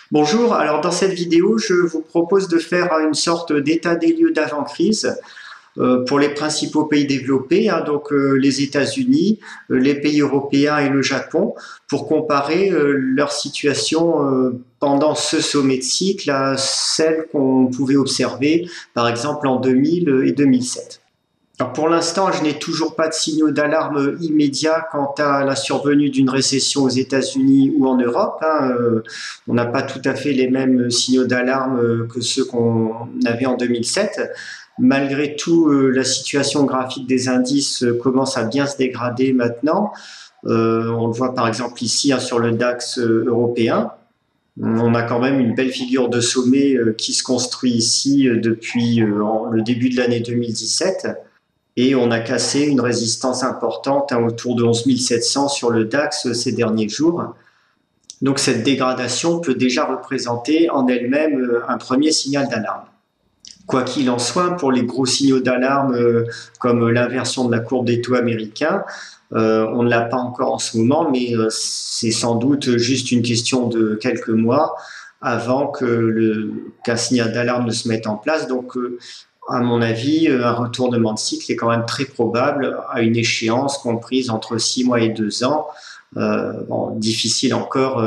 Bonjour, alors dans cette vidéo, je vous propose de faire une sorte d'état des lieux d'avant-crise pour les principaux pays développés, donc les États-Unis, les pays européens et le Japon, pour comparer leur situation pendant ce sommet de cycle à celle qu'on pouvait observer par exemple en 2000 et 2007. Alors pour l'instant, je n'ai toujours pas de signaux d'alarme immédiats quant à la survenue d'une récession aux États-Unis ou en Europe. On n'a pas tout à fait les mêmes signaux d'alarme que ceux qu'on avait en 2007. Malgré tout, la situation graphique des indices commence à bien se dégrader maintenant. On le voit par exemple ici sur le DAX européen. On a quand même une belle figure de sommet qui se construit ici depuis le début de l'année 2017. Et on a cassé une résistance importante autour de 11 700 sur le DAX ces derniers jours. Donc cette dégradation peut déjà représenter en elle-même un premier signal d'alarme. Quoi qu'il en soit, pour les gros signaux d'alarme comme l'inversion de la courbe des taux américains, on ne l'a pas encore en ce moment, mais c'est sans doute juste une question de quelques mois avant qu'un signal d'alarme ne se mette en place. Donc à mon avis, un retournement de cycle est quand même très probable à une échéance comprise entre 6 mois et 2 ans. Difficile encore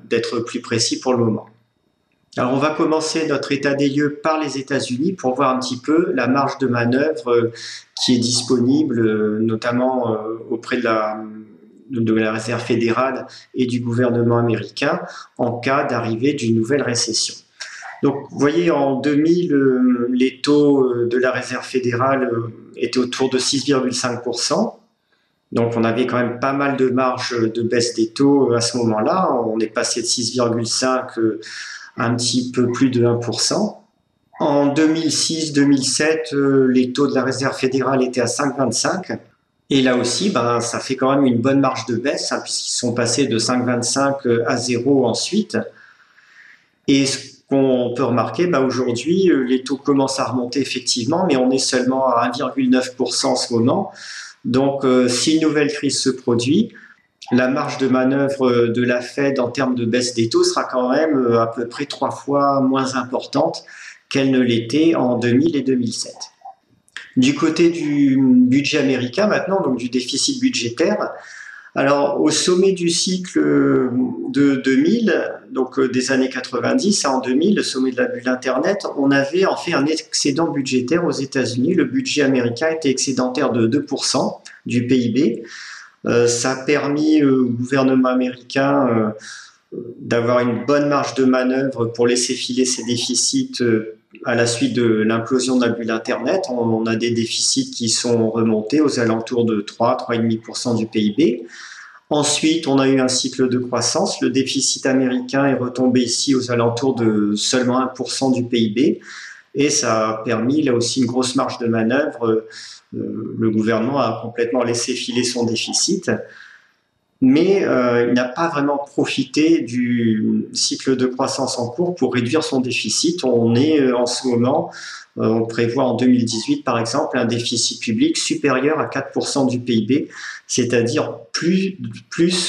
d'être plus précis pour le moment. Alors on va commencer notre état des lieux par les États-Unis pour voir un petit peu la marge de manœuvre qui est disponible, notamment auprès de la Réserve fédérale et du gouvernement américain en cas d'arrivée d'une nouvelle récession. Donc, vous voyez, en 2000, les taux de la Réserve fédérale étaient autour de 6,5%. Donc, on avait quand même pas mal de marge de baisse des taux à ce moment-là. On est passé de 6,5 à un petit peu plus de 1%. En 2006-2007, les taux de la Réserve fédérale étaient à 5,25. Et là aussi, ça fait quand même une bonne marge de baisse, puisqu'ils sont passés de 5,25 à 0 ensuite. Et on peut remarquer, aujourd'hui, les taux commencent à remonter effectivement, mais on est seulement à 1,9% en ce moment. Donc, si une nouvelle crise se produit, la marge de manœuvre de la Fed en termes de baisse des taux sera quand même à peu près 3 fois moins importante qu'elle ne l'était en 2000 et 2007. Du côté du budget américain maintenant, donc du déficit budgétaire, alors, au sommet du cycle de 2000, donc des années 90 en 2000, le sommet de la bulle Internet, on avait en fait un excédent budgétaire aux États-Unis. Le budget américain était excédentaire de 2% du PIB. Ça a permis au gouvernement américain d'avoir une bonne marge de manœuvre pour laisser filer ses déficits à la suite de l'implosion de la bulle Internet. On a des déficits qui sont remontés aux alentours de 3,5% du PIB. Ensuite, on a eu un cycle de croissance. Le déficit américain est retombé ici aux alentours de seulement 1% du PIB. Et ça a permis là aussi une grosse marge de manœuvre. Le gouvernement a complètement laissé filer son déficit. Mais il n'a pas vraiment profité du cycle de croissance en cours pour réduire son déficit. On est en ce moment, on prévoit en 2018 par exemple, un déficit public supérieur à 4% du PIB, c'est-à-dire plus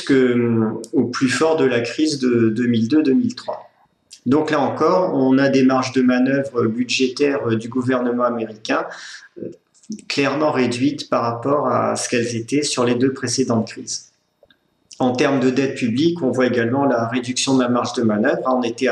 qu'au plus fort de la crise de 2002-2003. Donc là encore, on a des marges de manœuvre budgétaires du gouvernement américain clairement réduites par rapport à ce qu'elles étaient sur les deux précédentes crises. En termes de dette publique, on voit également la réduction de la marge de manœuvre. On était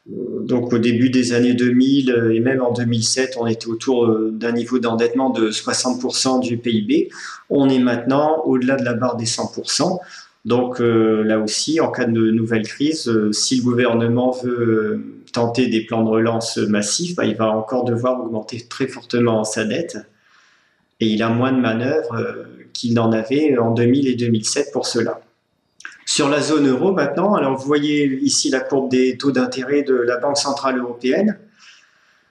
donc au début des années 2000 et même en 2007, on était autour d'un niveau d'endettement de 60% du PIB. On est maintenant au-delà de la barre des 100%. Donc là aussi, en cas de nouvelle crise, si le gouvernement veut tenter des plans de relance massifs, il va encore devoir augmenter très fortement sa dette. Et il a moins de manœuvres qu'il n'en avait en 2000 et 2007 pour cela. Sur la zone euro maintenant, alors vous voyez ici la courbe des taux d'intérêt de la Banque centrale européenne.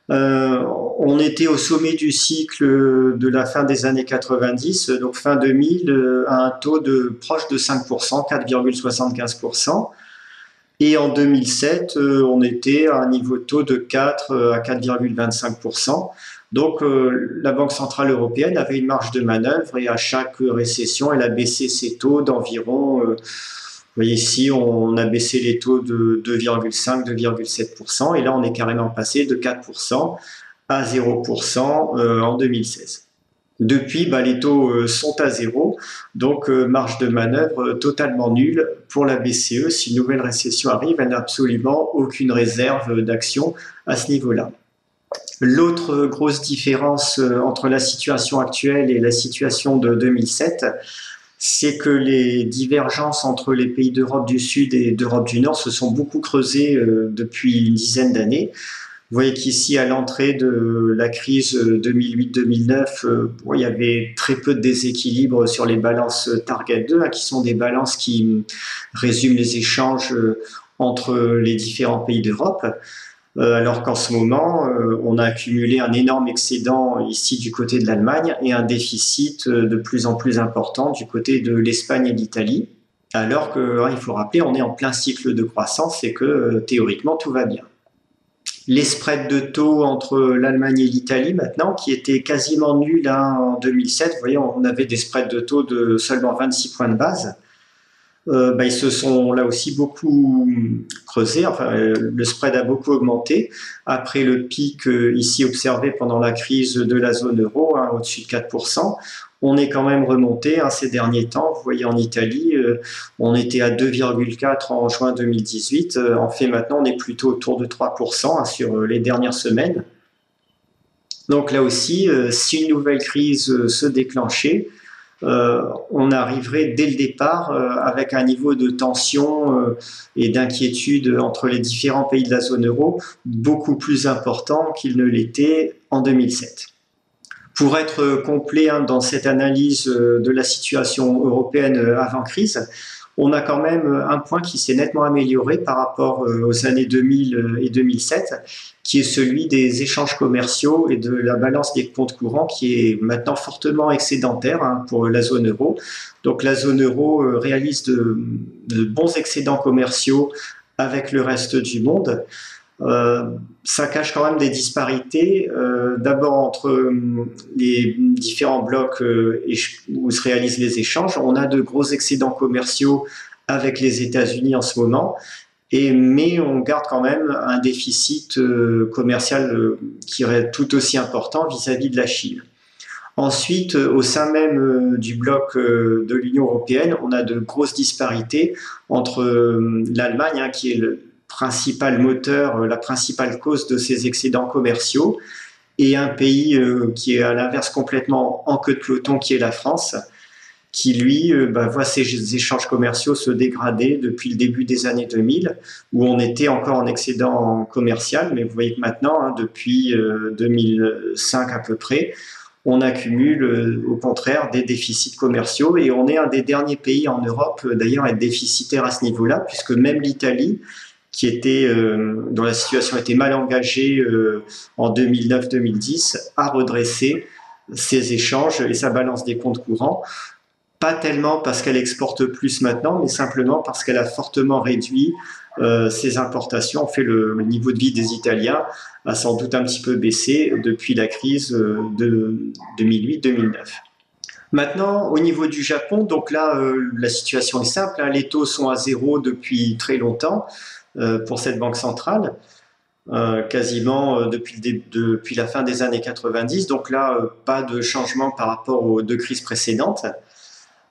On était au sommet du cycle de la fin des années 90, donc fin 2000, à un taux proche de 5%, 4,75%. Et en 2007, on était à un niveau de taux de 4 à 4,25%. Donc la Banque centrale européenne avait une marge de manœuvre et à chaque récession, elle a baissé ses taux d'environ voyez ici, on a baissé les taux de 2,5, 2,7%, et là on est carrément passé de 4% à 0% en 2016. Depuis, les taux sont à zéro, donc marge de manœuvre totalement nulle pour la BCE. Si une nouvelle récession arrive, elle n'a absolument aucune réserve d'action à ce niveau-là. L'autre grosse différence entre la situation actuelle et la situation de 2007, c'est que les divergences entre les pays d'Europe du Sud et d'Europe du Nord se sont beaucoup creusées depuis une dizaine d'années. Vous voyez qu'ici, à l'entrée de la crise 2008-2009, il y avait très peu de déséquilibre sur les balances Target 2, qui sont des balances qui résument les échanges entre les différents pays d'Europe. Alors qu'en ce moment, on a accumulé un énorme excédent ici du côté de l'Allemagne et un déficit de plus en plus important du côté de l'Espagne et de l'Italie. Alors qu'il faut rappeler, on est en plein cycle de croissance et que théoriquement tout va bien. Les spreads de taux entre l'Allemagne et l'Italie maintenant, qui étaient quasiment nuls en 2007, vous voyez, on avait des spreads de taux de seulement 26 points de base. Ils se sont là aussi beaucoup creusés, le spread a beaucoup augmenté après le pic ici observé pendant la crise de la zone euro, au-dessus de 4%. On est quand même remonté ces derniers temps. Vous voyez en Italie, on était à 2,4 en juin 2018. En fait, maintenant, on est plutôt autour de 3% sur les dernières semaines. Donc là aussi, si une nouvelle crise se déclenchait, on arriverait dès le départ avec un niveau de tension et d'inquiétude entre les différents pays de la zone euro beaucoup plus important qu'il ne l'était en 2007. Pour être complet dans cette analyse de la situation européenne avant crise, on a quand même un point qui s'est nettement amélioré par rapport aux années 2000 et 2007, qui est celui des échanges commerciaux et de la balance des comptes courants qui est maintenant fortement excédentaire pour la zone euro. Donc la zone euro réalise de bons excédents commerciaux avec le reste du monde. Ça cache quand même des disparités, d'abord entre les différents blocs où se réalisent les échanges. On a de gros excédents commerciaux avec les États-Unis en ce moment, mais on garde quand même un déficit commercial qui est tout aussi important vis-à-vis de la Chine. Ensuite, au sein même du bloc de l'Union européenne, on a de grosses disparités entre l'Allemagne, qui est le principal moteur, la principale cause de ces excédents commerciaux, et un pays qui est à l'inverse complètement en queue de peloton, qui est la France, qui lui voit ses échanges commerciaux se dégrader depuis le début des années 2000, où on était encore en excédent commercial, mais vous voyez que maintenant, depuis 2005 à peu près, on accumule au contraire des déficits commerciaux, et on est un des derniers pays en Europe d'ailleurs à être déficitaire à ce niveau-là, puisque même l'Italie, dont la situation était mal engagée en 2009-2010, a redressé ses échanges et sa balance des comptes courants. Pas tellement parce qu'elle exporte plus maintenant, mais simplement parce qu'elle a fortement réduit ses importations. En fait, le niveau de vie des Italiens a sans doute un petit peu baissé depuis la crise de 2008-2009. Maintenant, au niveau du Japon, donc là, la situation est simple. Les taux sont à zéro depuis très longtemps pour cette banque centrale. Quasiment depuis la fin des années 90. Donc là, pas de changement par rapport aux deux crises précédentes.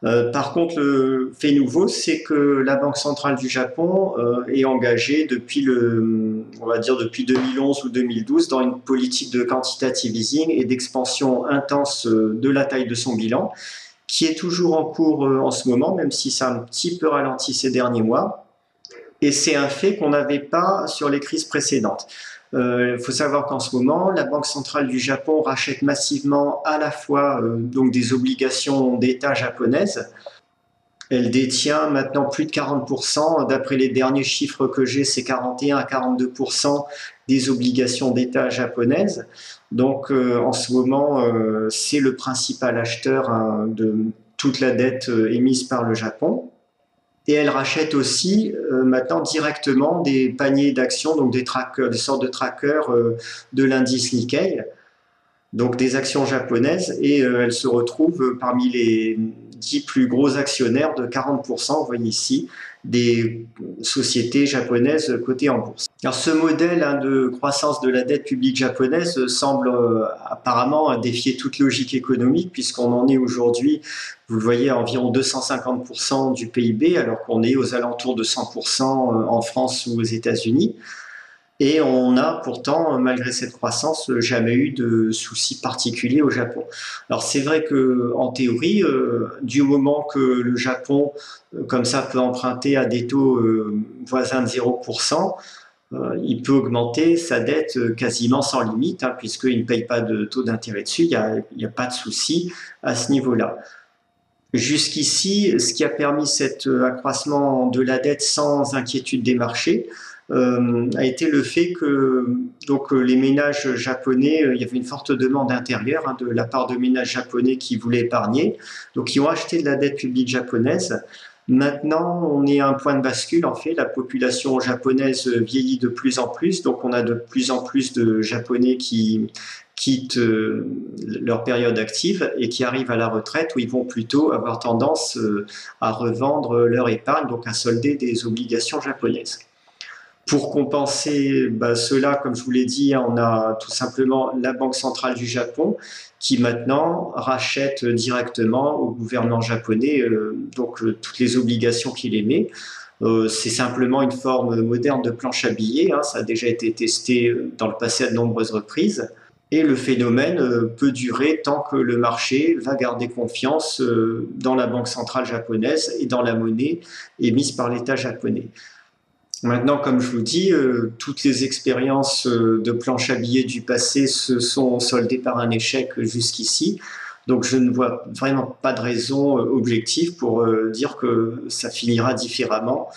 Par contre, le fait nouveau, c'est que la Banque centrale du Japon est engagée depuis 2011 ou 2012 dans une politique de quantitative easing et d'expansion intense de la taille de son bilan, qui est toujours en cours en ce moment, même si ça a un petit peu ralenti ces derniers mois. Et c'est un fait qu'on n'avait pas sur les crises précédentes. Il faut savoir qu'en ce moment, la Banque centrale du Japon rachète massivement à la fois donc des obligations d'État japonaises. Elle détient maintenant plus de 40%, d'après les derniers chiffres que j'ai, c'est 41 à 42% des obligations d'État japonaises. Donc en ce moment, c'est le principal acheteur de toute la dette émise par le Japon. Et elle rachète aussi maintenant directement des paniers d'actions, donc des sortes de trackers de l'indice Nikkei, donc des actions japonaises, et elle se retrouve parmi 10 plus gros actionnaires de 40%, vous voyez ici, des sociétés japonaises cotées en bourse. Alors ce modèle de croissance de la dette publique japonaise semble apparemment défier toute logique économique, puisqu'on en est aujourd'hui, vous le voyez, à environ 250% du PIB, alors qu'on est aux alentours de 100% en France ou aux États-Unis. Et on n'a pourtant, malgré cette croissance, jamais eu de soucis particuliers au Japon. Alors c'est vrai que, en théorie, du moment que le Japon, comme ça, peut emprunter à des taux voisins de 0%, il peut augmenter sa dette quasiment sans limite, puisqu'il ne paye pas de taux d'intérêt dessus, il n'y a pas de souci à ce niveau-là. Jusqu'ici, ce qui a permis cet accroissement de la dette sans inquiétude des marchés, a été le fait que donc, les ménages japonais, il y avait une forte demande intérieure de la part de ménages japonais qui voulaient épargner, donc qui ont acheté de la dette publique japonaise. Maintenant, on est à un point de bascule. En fait, la population japonaise vieillit de plus en plus, donc on a de plus en plus de Japonais qui quittent leur période active et qui arrivent à la retraite où ils vont plutôt avoir tendance à revendre leur épargne, donc à solder des obligations japonaises. Pour compenser cela, comme je vous l'ai dit, on a tout simplement la Banque centrale du Japon qui maintenant rachète directement au gouvernement japonais toutes les obligations qu'il émet. C'est simplement une forme moderne de planche à billets, ça a déjà été testé dans le passé à de nombreuses reprises. Et le phénomène peut durer tant que le marché va garder confiance dans la Banque centrale japonaise et dans la monnaie émise par l'État japonais. Maintenant, comme je vous dis, toutes les expériences de planche à billets du passé se sont soldées par un échec jusqu'ici. Donc je ne vois vraiment pas de raison objective pour dire que ça finira différemment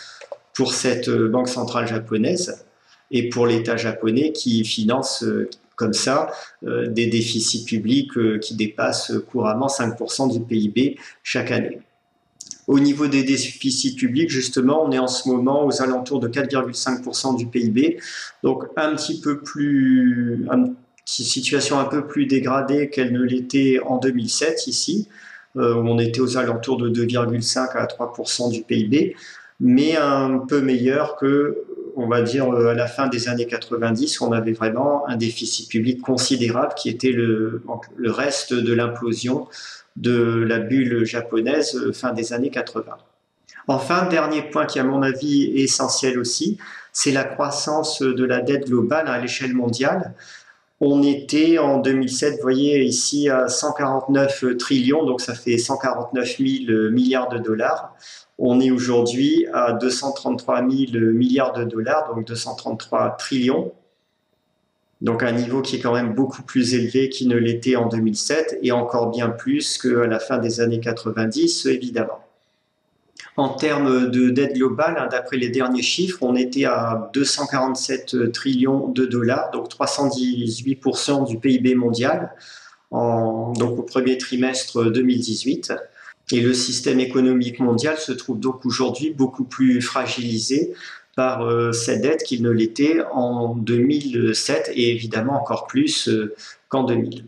pour cette banque centrale japonaise et pour l'État japonais qui finance comme ça des déficits publics qui dépassent couramment 5% du PIB chaque année. Au niveau des déficits publics, justement, on est en ce moment aux alentours de 4,5% du PIB, donc une situation un peu plus dégradée qu'elle ne l'était en 2007 ici, où on était aux alentours de 2,5 à 3% du PIB, mais un peu meilleur que, on va dire, à la fin des années 90, où on avait vraiment un déficit public considérable qui était le reste de l'implosion de la bulle japonaise fin des années 80. Enfin, dernier point qui à mon avis est essentiel aussi, c'est la croissance de la dette globale à l'échelle mondiale. On était en 2007, vous voyez ici, à 149 trillions, donc ça fait 149 000 milliards de dollars. On est aujourd'hui à 233 000 milliards de dollars, donc 233 trillions. Donc un niveau qui est quand même beaucoup plus élevé qu'il ne l'était en 2007 et encore bien plus qu'à la fin des années 90, évidemment. En termes de dette globale, d'après les derniers chiffres, on était à 247 trillions de dollars, donc 318% du PIB mondial, donc au premier trimestre 2018. Et le système économique mondial se trouve donc aujourd'hui beaucoup plus fragilisé par cette dette qu'il ne l'était en 2007 et évidemment encore plus qu'en 2000.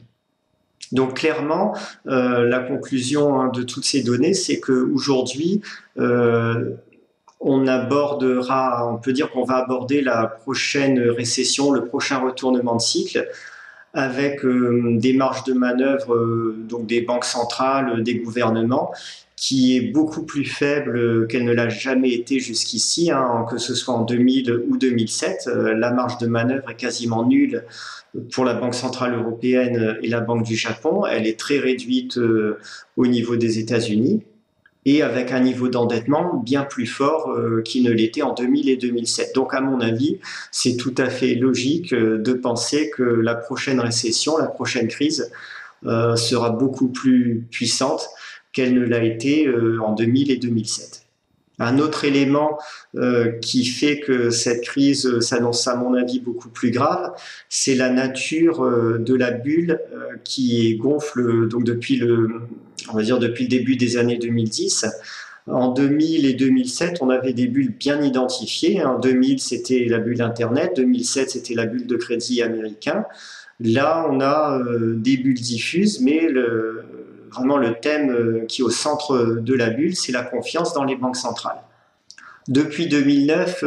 Donc clairement, la conclusion de toutes ces données, c'est qu'aujourd'hui, on peut dire qu'on va aborder la prochaine récession, le prochain retournement de cycle, avec des marges de manœuvre donc des banques centrales, des gouvernements, qui est beaucoup plus faible qu'elle ne l'a jamais été jusqu'ici, que ce soit en 2000 ou 2007. La marge de manœuvre est quasiment nulle pour la Banque centrale européenne et la Banque du Japon. Elle est très réduite au niveau des États-Unis et avec un niveau d'endettement bien plus fort qu'il ne l'était en 2000 et 2007. Donc à mon avis, c'est tout à fait logique de penser que la prochaine récession, la prochaine crise sera beaucoup plus puissante qu'elle ne l'a été en 2000 et 2007. Un autre élément qui fait que cette crise s'annonce à mon avis beaucoup plus grave, c'est la nature de la bulle qui gonfle donc depuis le début des années 2010. En 2000 et 2007, on avait des bulles bien identifiées. En 2000, c'était la bulle Internet. 2007, c'était la bulle de crédit américain. Là, on a des bulles diffuses, mais vraiment le thème qui est au centre de la bulle, c'est la confiance dans les banques centrales. Depuis 2009,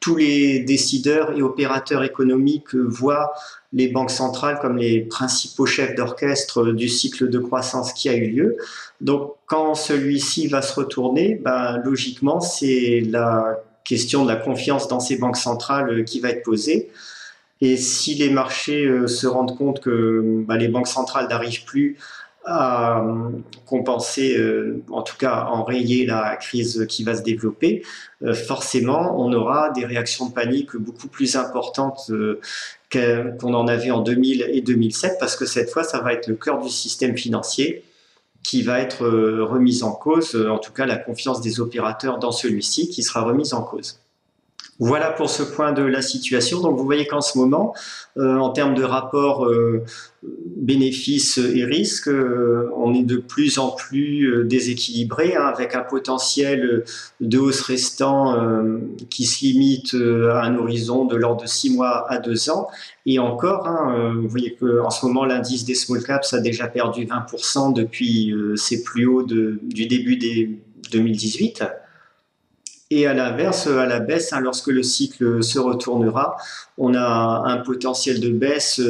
tous les décideurs et opérateurs économiques voient les banques centrales comme les principaux chefs d'orchestre du cycle de croissance qui a eu lieu. Donc, quand celui-ci va se retourner, logiquement, c'est la question de la confiance dans ces banques centrales qui va être posée. Et si les marchés se rendent compte que les banques centrales n'arrivent plus à compenser, en tout cas à enrayer la crise qui va se développer, forcément on aura des réactions de panique beaucoup plus importantes qu'on en avait en 2000 et 2007, parce que cette fois ça va être le cœur du système financier qui va être remise en cause, en tout cas la confiance des opérateurs dans celui-ci qui sera remise en cause. Voilà pour ce point de la situation. Donc vous voyez qu'en ce moment, en termes de rapport bénéfices et risques, on est de plus en plus déséquilibré, avec un potentiel de hausse restant qui se limite à un horizon de l'ordre de 6 mois à 2 ans. Et encore, vous voyez qu'en ce moment, l'indice des small caps a déjà perdu 20% depuis ses plus hauts du début des 2018. Et à l'inverse, à la baisse, lorsque le cycle se retournera, on a un potentiel de baisse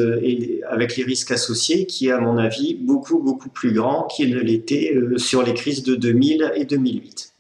avec les risques associés qui est, à mon avis, beaucoup plus grand qu'il ne l'était sur les crises de 2000 et 2008.